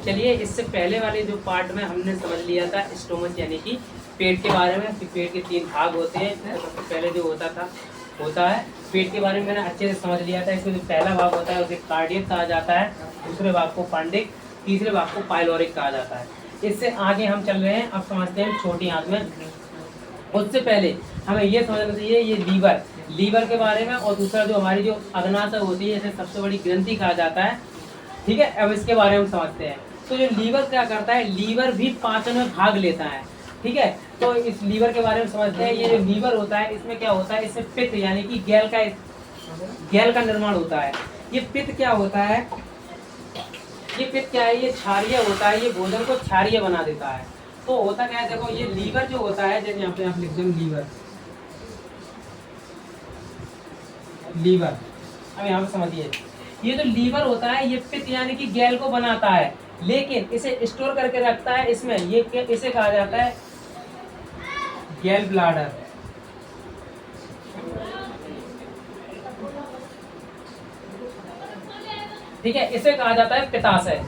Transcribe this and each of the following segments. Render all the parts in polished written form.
चलिए इससे पहले वाले जो पार्ट में हमने समझ लिया था स्टोमच यानी कि पेट के बारे में कि पेट के 3 भाग होते हैं। सबसे पहले जो होता है पेट के बारे में मैंने अच्छे से समझ लिया था। इसमें जो पहला भाग होता है उसे कार्डियक कहा जाता है, दूसरे भाग को पांडिक, तीसरे भाग को पाइलोरिक कहा जाता है। इससे आगे हम चल रहे हैं, अब समझते हैं छोटी आंत में। उससे पहले हमें ये समझना चाहिए ये लीवर के बारे में, और दूसरा जो हमारी जो अग्नाशय होती है इसे सबसे बड़ी ग्रंथि कहा जाता है। ठीक है, अब इसके बारे में समझते हैं। तो जो लीवर क्या करता है, लीवर भी पाचन में भाग लेता है। ठीक है, तो इस लीवर के बारे में समझते हैं। ये जो लीवर होता है इसमें क्या होता है, इसमें पित्त यानी कि गैल का निर्माण होता है। ये पित्त क्या होता है, ये पित्त क्या है, ये क्षारीय होता है, ये भोजन को क्षारीय बना देता है। तो होता क्या है, देखो ये लीवर जो होता है, जैसे यहाँ पे आप लिख दो लीवर। अब यहाँ पे समझिए, ये जो लीवर होता है ये पित्त यानी कि गैल को बनाता है, लेकिन इसे स्टोर करके रखता है इसमें, ये इसे कहा जाता है गैल ब्लाडर। ठीक है, इसे कहा जाता है पित्ताशय।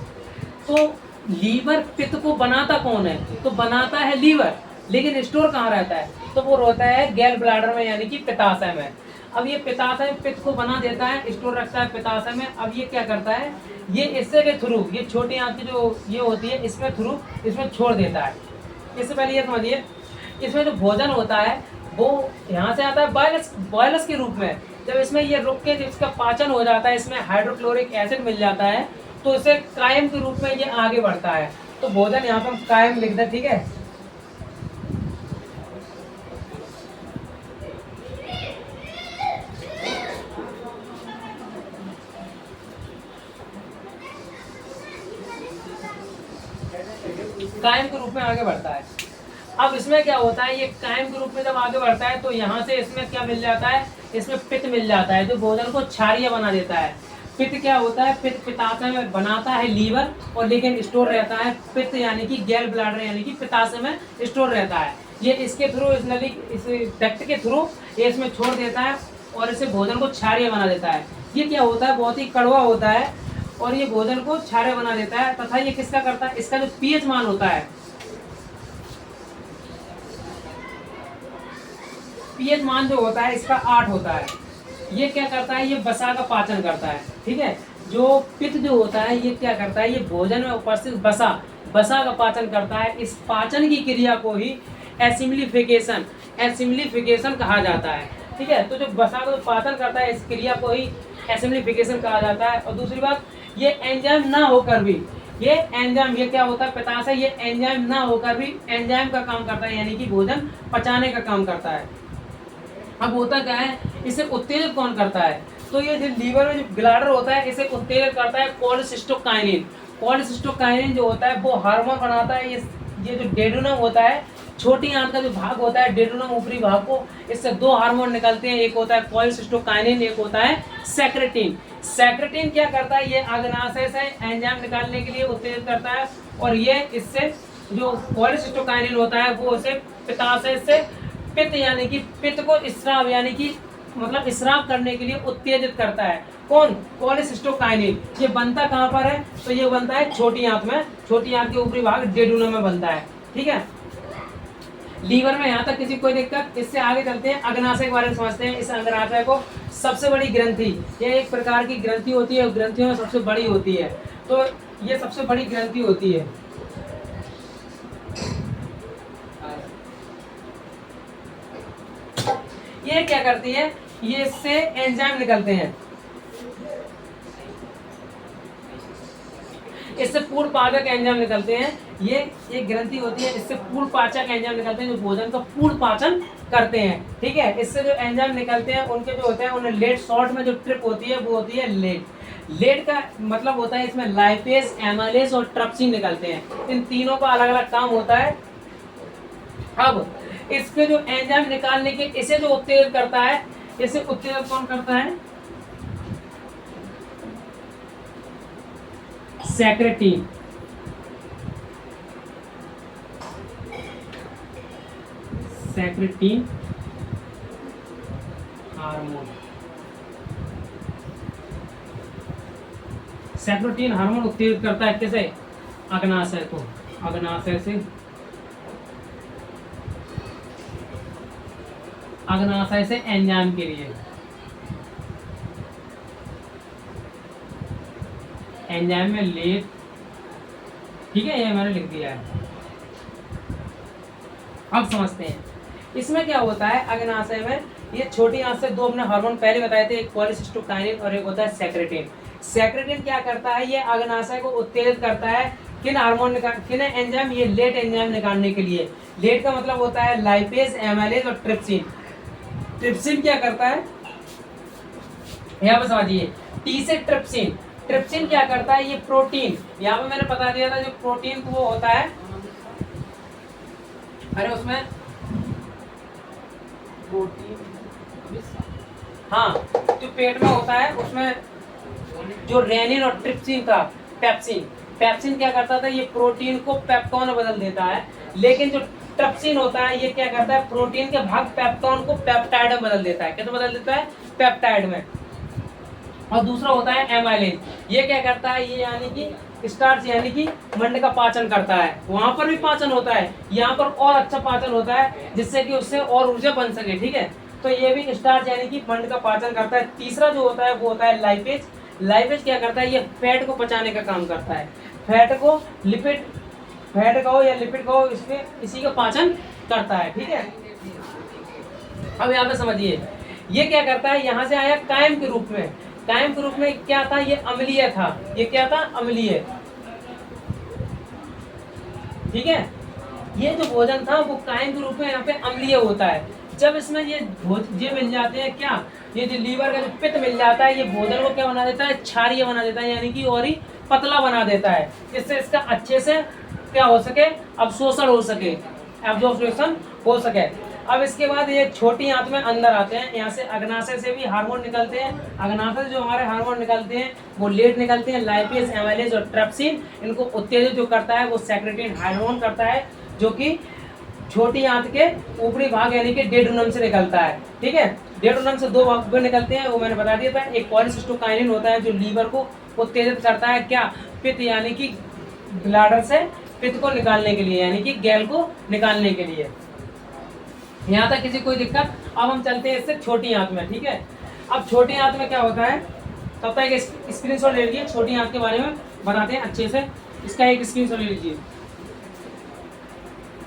तो लीवर पित्त को बनाता कौन है, तो बनाता है लीवर, लेकिन स्टोर कहाँ रहता है, तो वो रहता है गैल ब्लाडर में यानी कि पित्ताशय में। अब ये पित्ताशय पित्त को बना देता है, स्टोर रखता है पित्ताशय में। अब ये क्या करता है, ये इससे के थ्रू, ये छोटी आंत की जो ये होती है इसमें थ्रू इसमें छोड़ देता है। इससे पहले ये समझिए, इसमें जो भोजन होता है वो यहाँ से आता है बॉयलस के रूप में। जब इसमें ये रुक के जब इसका पाचन हो जाता है, इसमें हाइड्रोक्लोरिक एसिड मिल जाता है, तो इसे कायम के रूप में ये आगे बढ़ता है। तो भोजन यहाँ पर हम कायम लिख दें। ठीक है, कायम के रूप में आगे बढ़ता है। अब इसमें क्या होता है, ये कायम के रूप में जब आगे बढ़ता है तो यहाँ से इसमें क्या मिल जाता है, इसमें पित्त मिल जाता है जो भोजन को क्षारीय बना देता है। पित्त क्या होता है, पित्त पित्ताशय में बनाता है लीवर, और लेकिन स्टोर रहता है पित्त यानी कि गैल ब्लाडर यानी कि पित्ताशय में स्टोर रहता है। ये इसके थ्रू, इस नली इस डक्ट के थ्रू ये इसमें छोड़ देता है और इसे भोजन को क्षारीय बना देता है। ये क्या होता है, बहुत ही कड़वा होता है और ये भोजन को क्षारीय बना देता है। तथा ये किसका करता है, इसका जो पीएच मान होता है, पीएच मान जो होता है इसका 8 होता है। ये क्या करता है, ये वसा का पाचन करता है। ठीक है, जो पित्त जो होता है ये क्या करता है, ये भोजन में उपस्थित वसा का पाचन करता है। इस पाचन की क्रिया को ही एसिमिलिफिकेशन कहा जाता है। ठीक है, तो जो वसा का पाचन करता है इस क्रिया को ही एसिमिलिफिकेशन कहा जाता है। और दूसरी बात, ये एंजाइम ना होकर भी, ये एंजाइम, ये क्या होता है पित्ताशय, ये एंजाइम ना होकर भी एंजाइम का काम करता है, यानी कि भोजन पचाने का काम करता है। अब होता क्या है, इसे उत्तेजित कौन करता है, तो ये जो लीवर में जो ब्लाडर होता है इसे उत्तेजित करता है कोलेसिस्टोकाइनिन। कोलेसिस्टोकाइनिन जो होता है वो हार्मोन बनाता है। ये जो डेड्यूनम होता है, छोटी आंत का जो भाग होता है डेड्यूनम ऊपरी भाग को, इससे 2 हार्मोन निकलते हैं, एक होता है कोलेसिस्टोकाइनिन, एक होता है सेक्रेटिन। सेक्रेटिन क्या करता है, ये अग्नाशय से एंजाइम निकालने के लिए उत्तेजित करता है, और ये इससे जो कोलेसिस्टोकाइनिन होता है वो उसे पित्ताशय से पित्त यानी कि पित्त को स्राव यानी कि मतलब स्राव करने के लिए उत्तेजित करता है। कौन, कोलेसिस्टोकाइनिन। ये बनता कहाँ पर है, तो ये बनता है छोटी आंत में, छोटी आंत के ऊपरी भाग डेड्यूनम में बनता है। ठीक है, लीवर में यहाँ तक किसी कोई दिक्कत। इससे आगे चलते हैं, अग्नाशय के बारे में समझते हैं। इस अग्नाशय को सबसे बड़ी ग्रंथि, ये एक प्रकार की ग्रंथि होती है, ग्रंथियों में सबसे बड़ी होती है, तो ये सबसे बड़ी ग्रंथि होती है। ये क्या करती है, ये इससे एंजाइम निकलते हैं, इससे पूर्ण पाचक एंजाइम निकलते हैं। ये एक ग्रंथि होती है, इससे पूर्ण पाचक एंजाइम निकलते हैं जो भोजन का पूर्ण पाचन करते हैं। ठीक है, इससे जो एंजाइम निकलते हैं उनके जो होते हैं उन्हें लेट, शॉर्ट में जो ट्रिप होती है वो होती है लेट। लेट का मतलब होता है इसमें लाइपेज, एमाइलेज और ट्रिप्सिन निकलते हैं। इन तीनों का अलग अलग काम होता है। अब इसके जो एंजाइम निकालने के, इसे जो उत्तेजित करता है, इसे उत्तेजित कौन करता है, secretin. Secretin hormone, secretin hormone उत्तेजित करता है किसे, अग्नाशय को, अग्नाशय से, अग्नाशय से एंजाइम के लिए, एंजाइम में लेट, ठीक है, ये मैंने लिख दिया है। अब समझते हैं इसमें क्या होता है। अग्नाशय में ये छोटी आंत से दो हमने हार्मोन पहले बताए थे, एक पॉलीसिस्टोकाइनिन और एक होता है सेक्रेटिन। सेक्रेटिन क्या करता है, ये अग्नाशय को उत्तेजित करता है किन हार्मोन किन एंजाइम, ये लेट एंजाइम निकालने के लिए। लेट का मतलब होता है लाइपेज, एमाइलेज और ट्रिप्सिन। ट्रिप्सिन क्या करता है, यहाँ पे समझिए, टी से ट्रिप्सिन। ट्रिप्सिन क्या करता है, ये प्रोटीन, यहाँ पे मैंने बता दिया था जो प्रोटीन वो होता है, अरे उसमें प्रोटीन, हाँ, जो पेट में होता है उसमें जो रेनिन और ट्रिप्सिन का पेप्सिन, पेप्सिन क्या करता था, ये प्रोटीन को पेप्टोन में बदल देता है। लेकिन जो ट्रिप्सिन होता है ये क्या करता है, प्रोटीन के भाग पेप्टोन को पेप्टाइड में बदल देता है। क्या तो बदल देता है, पेप्टाइड में। और दूसरा होता है एमाइलेज, ये क्या करता है, ये यानी कि स्टार्च यानी कि मंड का पाचन करता है। वहां पर भी पाचन होता है, यहाँ पर और अच्छा पाचन होता है जिससे कि उससे और ऊर्जा बन सके, ठीक है। तो ये भी स्टार्च यानी कि मंड का पाचन करता है। तीसरा जो होता है वो होता है लाइपेज। लाइपेज क्या करता है, ये फैट को पचाने का काम करता है। फैट को लिपिड, फैट का हो या लिपिड का हो, इसमें इसी का पाचन करता है, ठीक है। अब यहाँ पे समझिए ये क्या करता है, यहाँ से आया कायम के रूप में। कायम के रूप में क्या था, ये अम्लीय था। ये क्या था, अम्लीय, ठीक है। ये जो भोजन था वो कायम के रूप में यहाँ पे अम्लीय होता है। जब इसमें ये मिल जाते हैं क्या, ये जो लीवर का जो पित्त मिल जाता है, ये भोजन को क्या बना देता है, क्षारीय बना देता है, यानी कि और ही पतला बना देता है, जिससे इसका अच्छे से क्या हो सके, अवशोषण हो सके, एब्जॉर्प्शन हो सके। अब इसके बाद ये छोटी आंत में अंदर आते हैं, यहाँ से अग्नाशय से भी हार्मोन निकलते हैं। अग्नाशय से जो हमारे हार्मोन निकलते हैं वो लेट निकलते हैं, लाइपेज, एमाइलेज और ट्रिप्सिन। इनको उत्तेजित जो करता है वो सेक्रेटिन हार्मोन करता है, जो कि छोटी आंत के ऊपरी भाग यानी कि डेड्यूनम से निकलता है, ठीक है। डेड्यूनम से दो भाग निकलते हैं, वो मैंने बता दिया था। एक पॉलीसिस्टोकाइनिन होता है जो लीवर को उत्तेजित करता है, क्या, पित्त यानी कि ब्लैडर से पित्त को निकालने के लिए, यानी कि गैल को निकालने के लिए। यहाँ तक किसी कोई दिक्कत। अब हम चलते हैं इससे छोटी आंत में, ठीक है। अब छोटी आंत में क्या होता है, तब तक एक स्क्रीनशॉट ले लीजिए, छोटी आंत के बारे में बताते हैं अच्छे से। इसका एक स्क्रीनशॉट ले लीजिए।